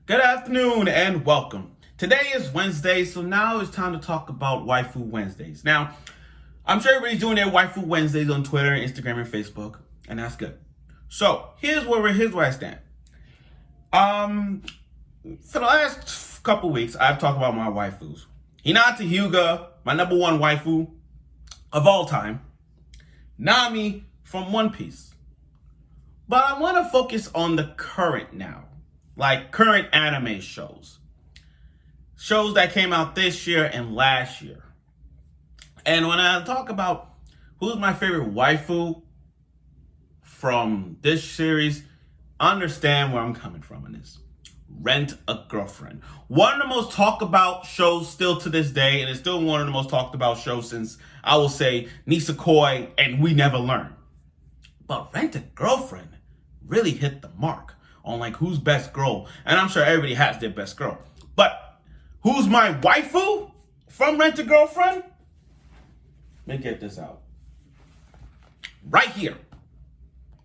Good afternoon and welcome. Today is Wednesday, so now it's time to talk about Waifu Wednesdays. Now, I'm sure everybody's doing their Waifu Wednesdays on Twitter, Instagram, and Facebook, and that's good. So here's where I stand. For the last couple weeks, I've talked about my waifus. Hinata Hyuga, my number one waifu of all time. Nami from One Piece. But I want to focus on the current now. Like current anime shows. Shows that came out this year and last year. And when I talk about who's my favorite waifu from this series, understand where I'm coming from in this. Rent a Girlfriend. One of the most talked about shows still to this day, and it's still one of the most talked about shows since, I will say, Nisekoi and We Never Learn. But Rent a Girlfriend really hit the mark on like who's best girl. And I'm sure everybody has their best girl. But who's my waifu from Rent a Girlfriend? Let me get this out. Right here.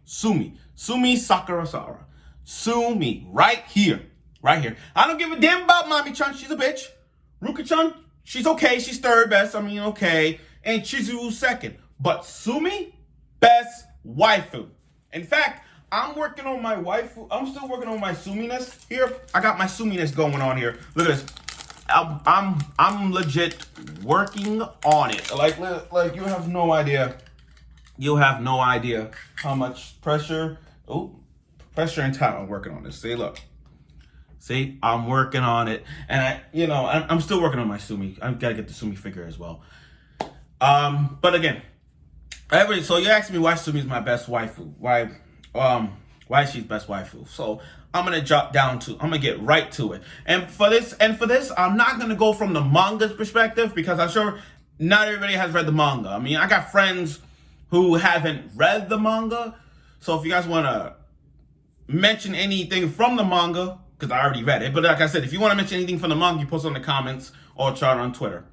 Sumi Sakurasawa. Sumi, right here. Right here. I don't give a damn about Mami-chan. She's a bitch. Ruka-chan, she's okay. She's third best. I mean, okay. And Chizuru's second. But Sumi, best waifu. In fact, I'm working on my waifu. I'm still working on my Suminess here. I got my Suminess going on here. Look at this. I'm legit working on it. Like you have no idea. You have no idea how much pressure. Pressure and time. I'm working on this. See, look. See, I'm working on it, and I'm still working on my Sumi. I've got to get the Sumi figure as well. But again, so you asked me why Sumi is my best waifu. Why she's best waifu. So I'm gonna I'm gonna get right to it. And for this, I'm not gonna go from the manga's perspective because I'm sure not everybody has read the manga. I mean, I got friends who haven't read the manga. So if you guys wanna mention anything from the manga, because I already read it, but like I said, if you wanna mention anything from the manga, you post it in the comments or chart on Twitter.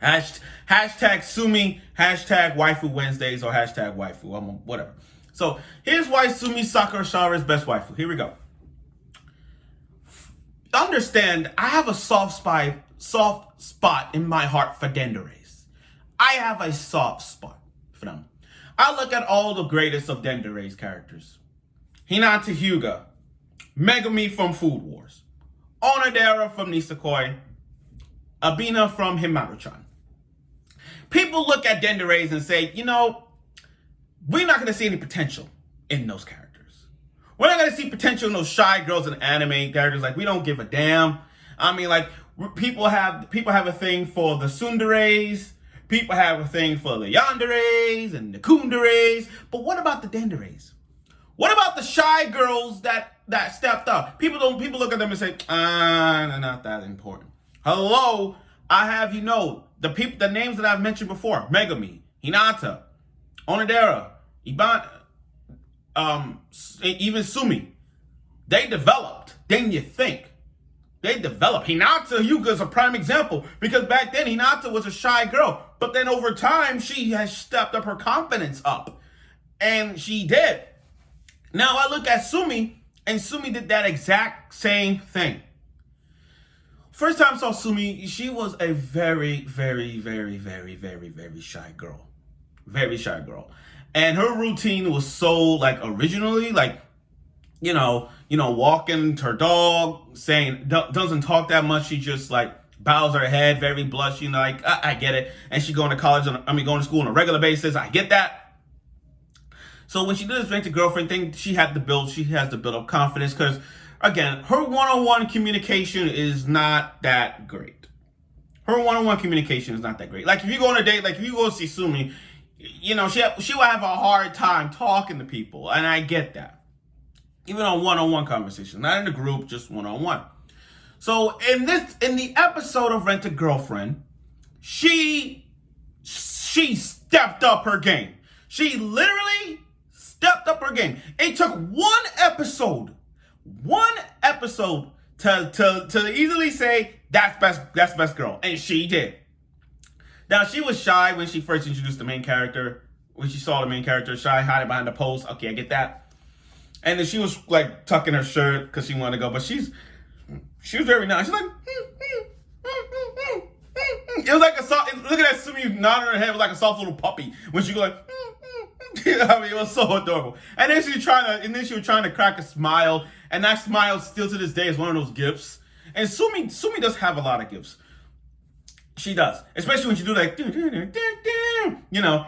Hashtag Sumi, hashtag Waifu Wednesdays, or hashtag Waifu, whatever. So here's why Sumi Sakurasawa is best waifu. Here we go. Understand, I have a soft spot in my heart for denderes. I have a soft spot for them. I look at all the greatest of denderes characters. Hinata Hyuga, Megumi from Food Wars, Onodera from Nisekoi, Abina from Himaru-chan. People look at denderes and say, we're not going to see any potential in those characters. We're not going to see potential in those shy girls and anime characters. Like, we don't give a damn. I mean, like, people have a thing for the tsunderes. People have a thing for the yanderes and the kunderes. But what about the denderes? What about the shy girls that stepped up? People look at them and say, they're not that important. Hello, I have the names that I've mentioned before: Megumi, Hinata, Onodera, Ibana, even Sumi. They developed. Then you think. They developed. Hinata Hyuga is a prime example because back then Hinata was a shy girl. But then over time, she has stepped up her confidence up. And she did. Now I look at Sumi, and Sumi did that exact same thing. First time I saw Sumi, she was a very, very, very, very, very, very shy girl. Very shy girl. And her routine was so originally walking her dog, saying doesn't talk that much. She just bows her head, very blushing, I get it. And she going to going to school on a regular basis. I get that. So when she did this Rent a Girlfriend thing, she has to build up confidence because again, her one-on-one communication is not that great. Her one-on-one communication is not that great. Like if you go on a date, if you go see Sumi, she will have a hard time talking to people, and I get that. Even on one-on-one conversations, not in a group, just one-on-one. So in the episode of Rent a Girlfriend, she stepped up her game. She literally stepped up her game. It took one episode to easily say that's best girl, and she did. Now, she was shy when she first introduced the main character. When she saw the main character, shy, hiding behind the post. Okay, I get that. And then she was tucking her shirt because she wanted to go. But she's She was very nice. She's like, it was like a soft, look at that Sumi nodding her head was like a soft little puppy when she go like, I mean, it was so adorable. And then she was trying to crack a smile, and that smile still to this day is one of those gifts. And Sumi does have a lot of gifts. She does, especially when she do like, you know,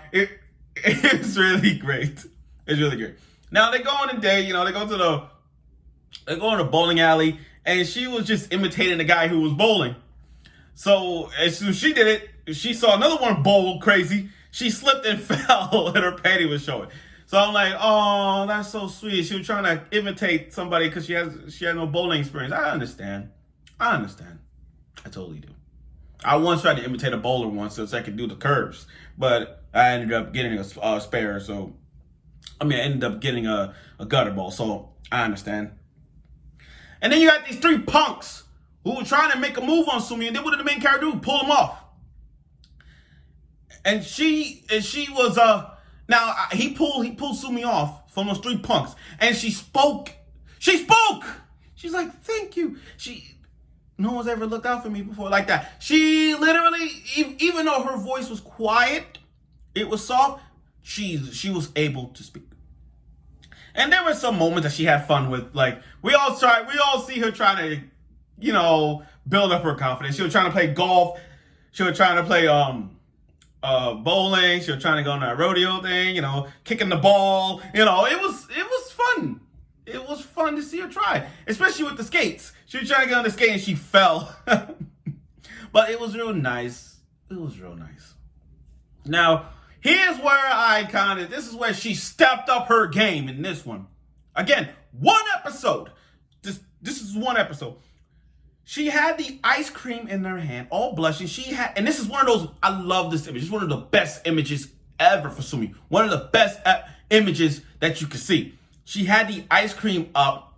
it's really great. It's really great. Now they go on a date, you know, they go in a bowling alley, and she was just imitating the guy who was bowling. So as soon as she did it, she saw another one bowl crazy. She slipped and fell, and her panty was showing. So I'm like, oh, that's so sweet. She was trying to imitate somebody because she had no bowling experience. I understand. I totally do. I once tried to imitate a bowler once so I could do the curves, but I ended up getting a spare. So, I ended up getting a gutter ball. So I understand. And then you got these three punks who were trying to make a move on Sumi, and then what did the main character do? Pull him off. And she was now he pulled Sumi off from those three punks, and she spoke. She's like, thank you. No one's ever looked out for me before like that. She literally, even though her voice was quiet, it was soft, she was able to speak. And there were some moments that she had fun with. Like, we all see her trying to, you know, build up her confidence. She was trying to play golf. She was trying to play bowling. She was trying to go on that rodeo thing, you know, kicking the ball. You know, it was fun. It was fun to see her try, especially with the skates. She was trying to get on the skate and she fell. But it was real nice. It was real nice. Now, here's where this is where she stepped up her game in this one. Again, one episode. This is one episode. She had the ice cream in her hand, all blushing. And this is one of those, I love this image. It's one of the best images ever for Sumi. One of the best images that you could see. She had the ice cream up,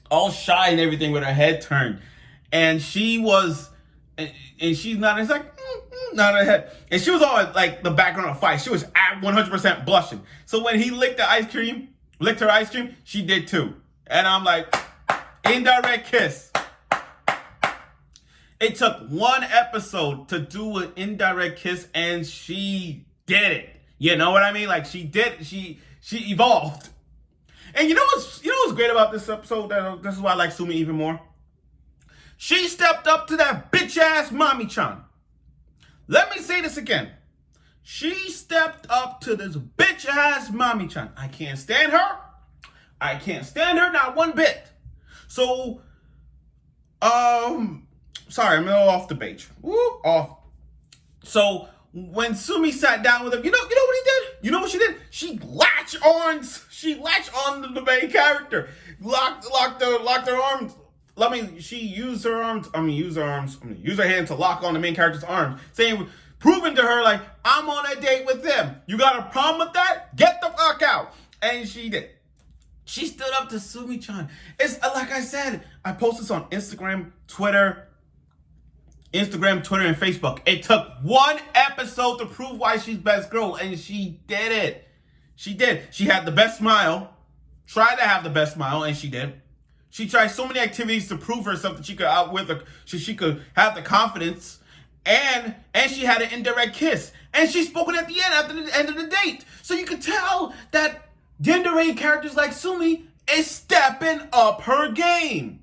all shy and everything with her head turned. And she was, and she's not, it's like, not her head. And she was all like the background of fight. She was at 100% blushing. So when he licked her ice cream, she did too. And I'm like, indirect kiss. It took one episode to do an indirect kiss, and she did it. You know what I mean? Like, she did, she evolved. And you know what's great about this episode? This is why I like Sumi even more. She stepped up to that bitch-ass Mami-chan. Let me say this again. She stepped up to this bitch-ass Mami-chan. I can't stand her. Not one bit. So, sorry, I'm a little off the page. Off. So, when Sumi sat down with him, you know what he did? You know what she did? She latched on the main character. Locked her arms. She used her hand to lock on the main character's arms, proving to her, like, I'm on a date with them. You got a problem with that? Get the fuck out. And she did. She stood up to Sumi-chan. It's like I said, I posted this on Instagram, Twitter, and Facebook. It took one episode to prove why she's best girl, and she did it. She did. She had the best smile, tried to have the best smile, and she did. She tried so many activities to prove herself that she could outwit her, she could have the confidence, and she had an indirect kiss. And she spoke it at the end, after the end of the date. So you could tell that Dendere characters like Sumi is stepping up her game.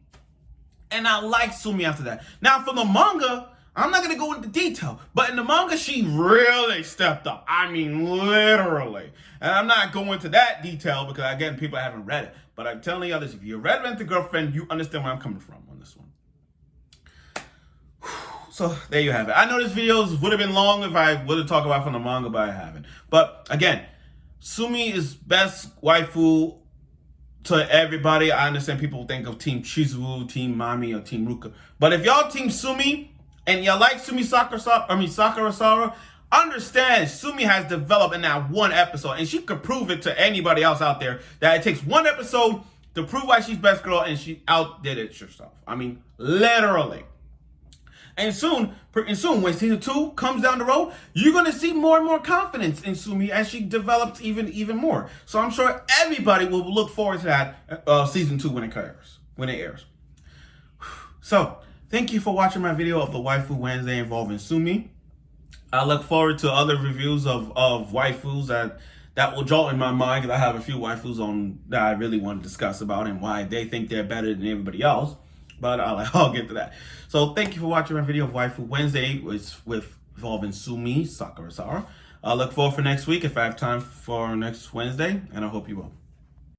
And I like Sumi after that. Now, for the manga, I'm not going to go into detail, but in the manga, she really stepped up. I mean, literally. And I'm not going into that detail because, again, people haven't read it. But I'm telling you others, if you read Rent a Girlfriend, you understand where I'm coming from on this one. So, there you have it. I know this video would have been long if I would have talked about from the manga, but I haven't. But, again, Sumi is best waifu to everybody. I understand people think of Team Chizuo, Team Mami, or Team Ruka. But if y'all Team Sumi and you like Sumi Sakurasawa, understand Sumi has developed in that one episode, and she could prove it to anybody else out there that it takes one episode to prove why she's best girl, and she outdid it herself. I mean, literally. And soon, when season 2 comes down the road, you're going to see more and more confidence in Sumi as she develops even more. So I'm sure everybody will look forward to that season 2 when it airs. So, thank you for watching my video of the Waifu Wednesday involving Sumi. I look forward to other reviews of waifus that will jolt in my mind, because I have a few waifus on that I really want to discuss about and why they think they're better than everybody else. But I'll get to that. So thank you for watching my video of Waifu Wednesday with involving Sumi Sakurasawa. I look forward for next week if I have time for next Wednesday, and I hope you will.